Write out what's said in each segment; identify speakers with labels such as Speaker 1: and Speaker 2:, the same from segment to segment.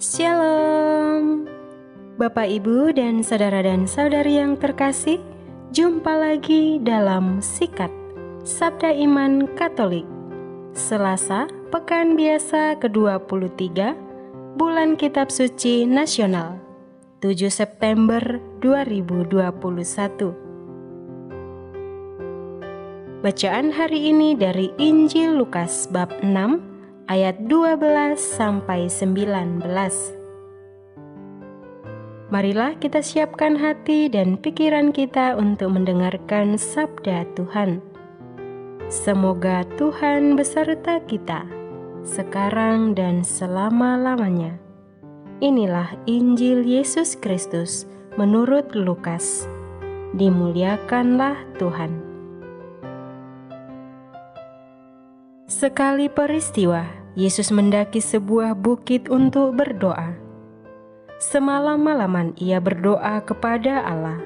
Speaker 1: Shalom, Bapak, Ibu, dan saudari yang terkasih. Jumpa lagi dalam Sikat Sabda Iman Katolik, Selasa, Pekan Biasa ke-23, Bulan Kitab Suci Nasional, 7 September 2021. Bacaan hari ini dari Injil Lukas bab 6 ayat 12 sampai 19. Marilah kita siapkan hati dan pikiran kita untuk mendengarkan sabda Tuhan. Semoga Tuhan beserta kita sekarang dan selama-lamanya. Inilah Injil Yesus Kristus menurut Lukas. Dimuliakanlah Tuhan. Sekali peristiwa, Yesus mendaki sebuah bukit untuk berdoa. Semalam-malaman ia berdoa kepada Allah.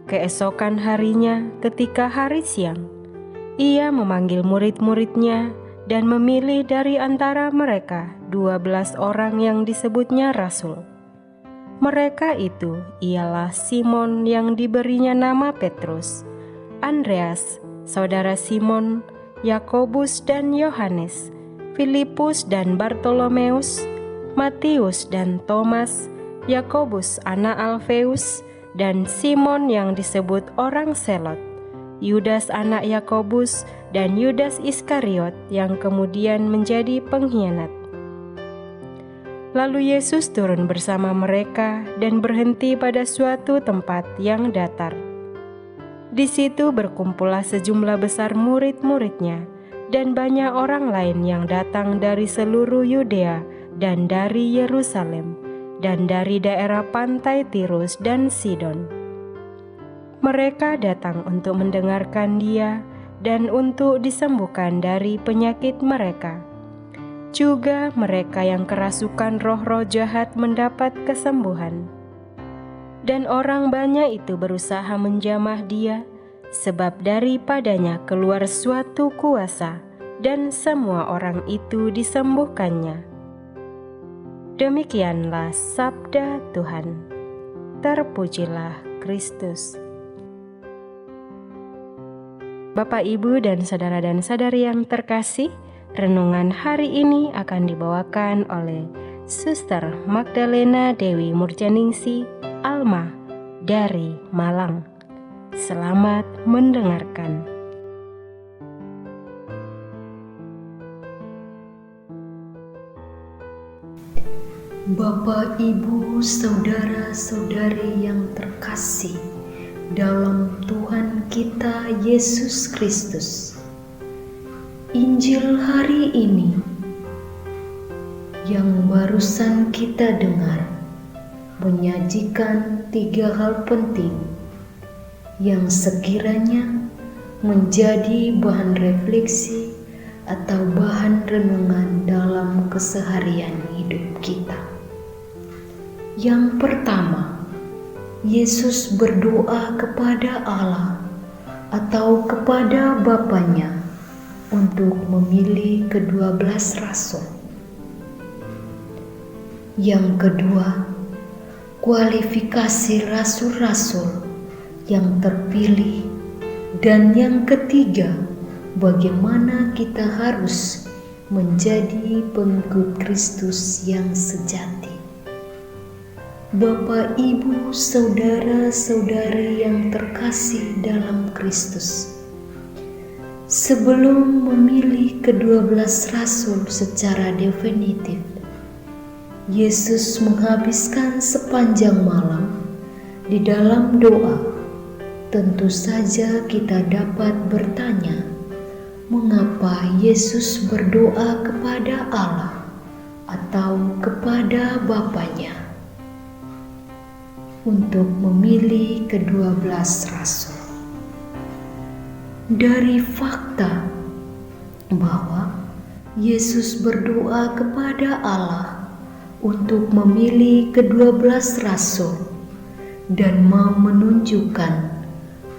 Speaker 1: Keesokan harinya, ketika hari siang, ia memanggil murid-muridnya dan memilih dari antara mereka 12 orang yang disebutnya rasul. Mereka itu ialah Simon yang diberinya nama Petrus, Andreas, saudara Simon, Yakobus dan Yohanes, Filipus dan Bartolomeus, Matius dan Thomas, Yakobus anak Alfeus, dan Simon yang disebut orang Selot, Yudas anak Yakobus, dan Yudas Iskariot yang kemudian menjadi pengkhianat. Lalu Yesus turun bersama mereka dan berhenti pada suatu tempat yang datar. Di situ berkumpullah sejumlah besar murid-muridnya dan banyak orang lain yang datang dari seluruh Yudea dan dari Yerusalem dan dari daerah pantai Tirus dan Sidon. Mereka datang untuk mendengarkan Dia dan untuk disembuhkan dari penyakit mereka. Juga mereka yang kerasukan roh-roh jahat mendapat kesembuhan. Dan orang banyak itu berusaha menjamah Dia, sebab daripadanya keluar suatu kuasa, dan semua orang itu disembuhkannya. Demikianlah sabda Tuhan. Terpujilah Kristus. Bapak, Ibu, dan saudari yang terkasih, renungan hari ini akan dibawakan oleh Suster Magdalena Dewi Murjaningsi Alma dari Malang. Selamat mendengarkan.
Speaker 2: Bapak, Ibu, saudara-saudari yang terkasih dalam Tuhan kita Yesus Kristus, Injil hari ini yang barusan kita dengar menyajikan 3 hal penting yang sekiranya menjadi bahan refleksi atau bahan renungan dalam keseharian hidup kita. Yang pertama, Yesus berdoa kepada Allah atau kepada Bapanya untuk memilih ke-12 rasul. Yang kedua, kualifikasi rasul-rasul yang terpilih. Dan yang ketiga, bagaimana kita harus menjadi pengikut Kristus yang sejati. Bapak, Ibu, saudara-saudari yang terkasih dalam Kristus, sebelum memilih ke-12 rasul secara definitif, Yesus menghabiskan sepanjang malam di dalam doa. Tentu saja kita dapat bertanya, mengapa Yesus berdoa kepada Allah atau kepada Bapanya untuk memilih ke-12 rasul? Dari fakta bahwa Yesus berdoa kepada Allah untuk memilih ke-12 rasul dan mau menunjukkan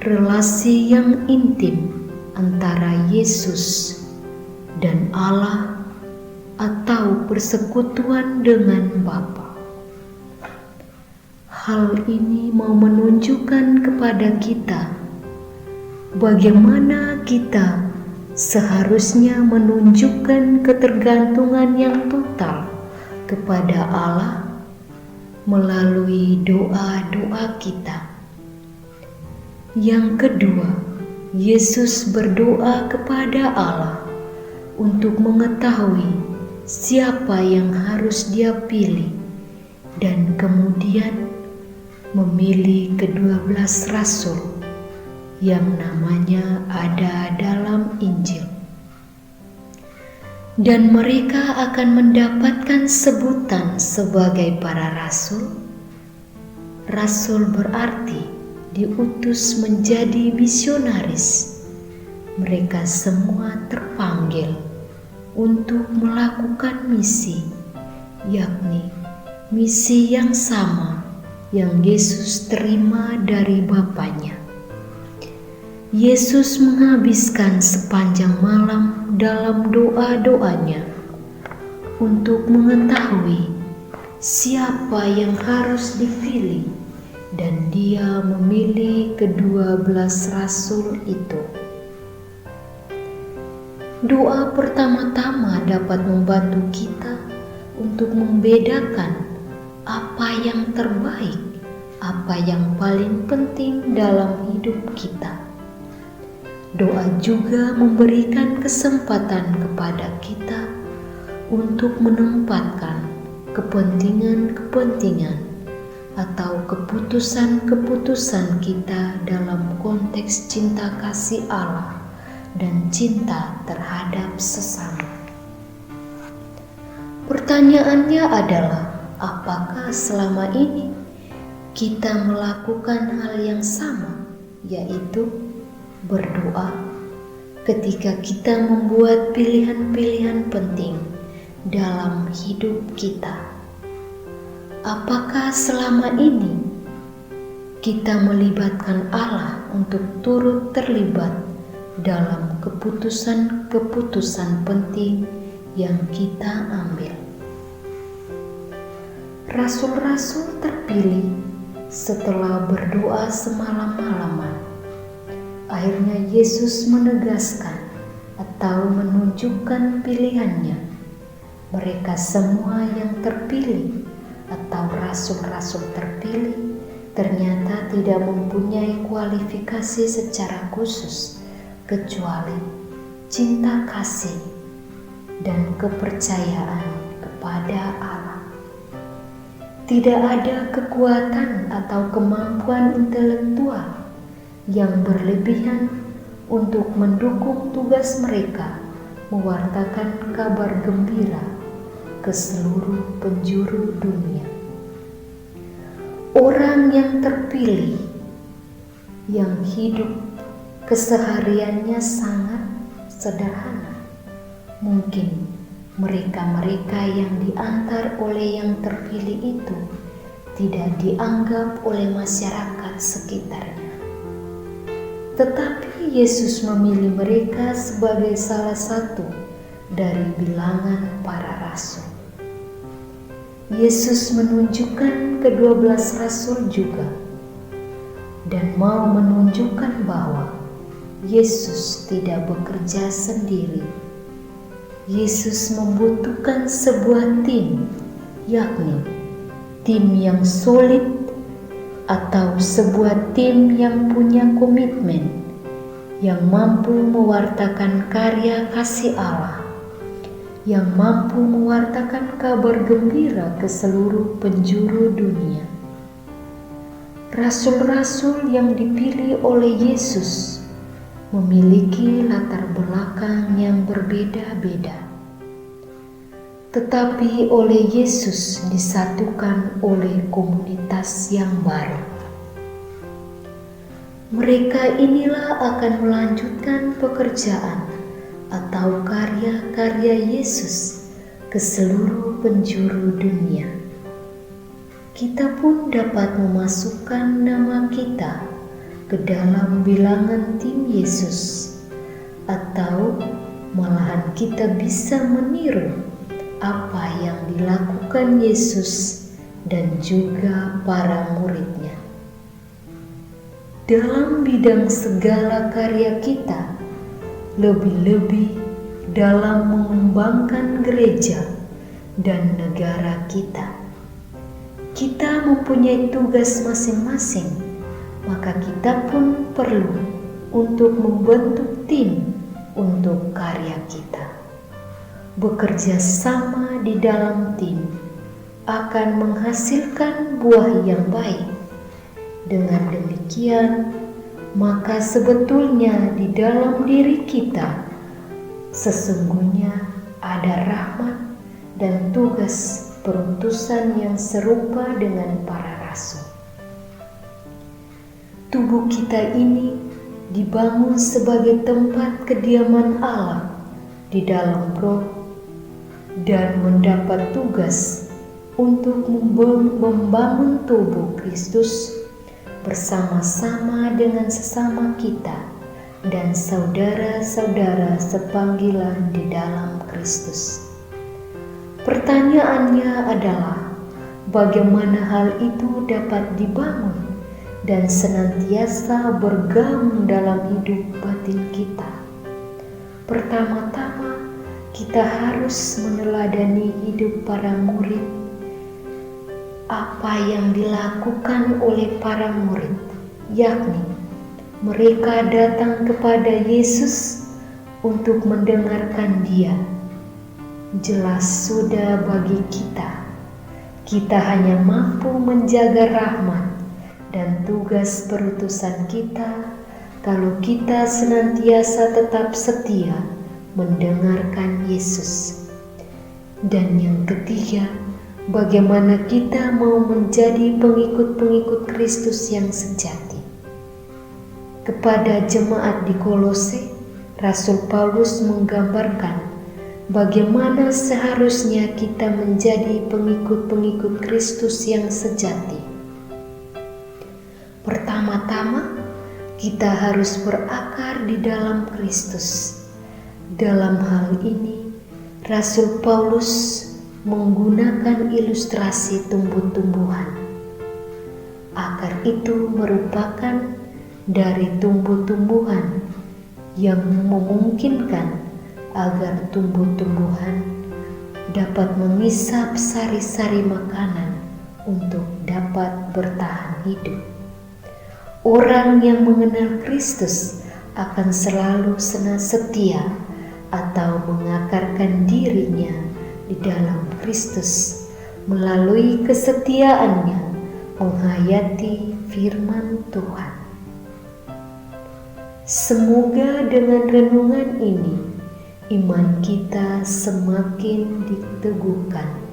Speaker 2: relasi yang intim antara Yesus dan Allah, atau persekutuan dengan Bapa. Hal ini mau menunjukkan kepada kita bagaimana kita seharusnya menunjukkan ketergantungan yang total kepada Allah melalui doa-doa kita. Yang kedua, Yesus berdoa kepada Allah untuk mengetahui siapa yang harus Dia pilih dan kemudian memilih ke-12 rasul yang namanya ada dalam Injil. Dan mereka akan mendapatkan sebutan sebagai para rasul. Rasul berarti diutus menjadi misionaris. Mereka semua terpanggil untuk melakukan misi, yakni misi yang sama yang Yesus terima dari Bapanya. Yesus menghabiskan sepanjang malam dalam doa-doanya untuk mengetahui siapa yang harus dipilih, dan Dia memilih ke-12 rasul itu. Doa pertama-tama dapat membantu kita untuk membedakan apa yang terbaik, apa yang paling penting dalam hidup kita. Doa juga memberikan kesempatan kepada kita untuk menempatkan kepentingan-kepentingan atau keputusan-keputusan kita dalam konteks cinta kasih Allah dan cinta terhadap sesama. Pertanyaannya adalah, apakah selama ini kita melakukan hal yang sama, yaitu berdoa ketika kita membuat pilihan-pilihan penting dalam hidup kita? Apakah selama ini kita melibatkan Allah untuk turut terlibat dalam keputusan-keputusan penting yang kita ambil? Rasul-rasul terpilih setelah berdoa semalam-malaman. Akhirnya Yesus menegaskan atau menunjukkan pilihannya. Mereka semua yang terpilih atau rasul-rasul terpilih ternyata tidak mempunyai kualifikasi secara khusus kecuali cinta kasih dan kepercayaan kepada Allah. Tidak ada kekuatan atau kemampuan intelektual yang berlebihan untuk mendukung tugas mereka mewartakan kabar gembira ke seluruh penjuru dunia. Orang yang terpilih, yang hidup kesehariannya sangat sederhana, mungkin mereka-mereka yang diantar oleh yang terpilih itu tidak dianggap oleh masyarakat sekitarnya. Tetapi Yesus memilih mereka sebagai salah satu dari bilangan para rasul. Yesus menunjukkan ke-12 rasul juga dan mau menunjukkan bahwa Yesus tidak bekerja sendiri. Yesus membutuhkan sebuah tim, yakni tim yang solid atau sebuah tim yang punya komitmen, yang mampu mewartakan karya kasih Allah, yang mampu mewartakan kabar gembira ke seluruh penjuru dunia. Rasul-rasul yang dipilih oleh Yesus memiliki latar belakang yang berbeda-beda, tetapi oleh Yesus disatukan oleh komunitas yang baru. Mereka inilah akan melanjutkan pekerjaan atau karya-karya Yesus ke seluruh penjuru dunia. Kita pun dapat memasukkan nama kita ke dalam bilangan tim Yesus, atau malahan kita bisa meniru apa yang dilakukan Yesus dan juga para muridnya. Dalam bidang segala karya kita, lebih-lebih dalam mengembangkan gereja dan negara kita. Kita mempunyai tugas masing-masing, maka kita pun perlu untuk membentuk tim untuk karya kita. Bekerja sama di dalam tim akan menghasilkan buah yang baik. Dengan demikian, maka sebetulnya di dalam diri kita sesungguhnya ada rahmat dan tugas perutusan yang serupa dengan para rasul. Tubuh kita ini dibangun sebagai tempat kediaman Allah di dalam Roh dan mendapat tugas untuk membangun tubuh Kristus bersama-sama dengan sesama kita dan saudara-saudara sepanggilan di dalam Kristus. Pertanyaannya adalah, bagaimana hal itu dapat dibangun dan senantiasa bergaung dalam hidup batin kita? Pertama-tama, kita harus meneladani hidup para murid. Apa yang dilakukan oleh para murid, yakni mereka datang kepada Yesus untuk mendengarkan Dia. Jelas sudah bagi kita hanya mampu menjaga rahmat dan tugas perutusan kita kalau kita senantiasa tetap setia mendengarkan Yesus. Dan yang ketiga, bagaimana kita mau menjadi pengikut-pengikut Kristus yang sejati. Kepada jemaat di Kolose, Rasul Paulus menggambarkan bagaimana seharusnya kita menjadi pengikut-pengikut Kristus yang sejati. Pertama-tama, kita harus berakar di dalam Kristus. Dalam hal ini, Rasul Paulus menggunakan ilustrasi tumbuh-tumbuhan. Akar itu merupakan dari tumbuh-tumbuhan yang memungkinkan agar tumbuh-tumbuhan dapat mengisap sari-sari makanan untuk dapat bertahan hidup. Orang yang mengenal Kristus akan selalu setia atau mengakarkan dirinya di dalam Kristus melalui kesetiaannya menghayati firman Tuhan. Semoga dengan renungan ini iman kita semakin diteguhkan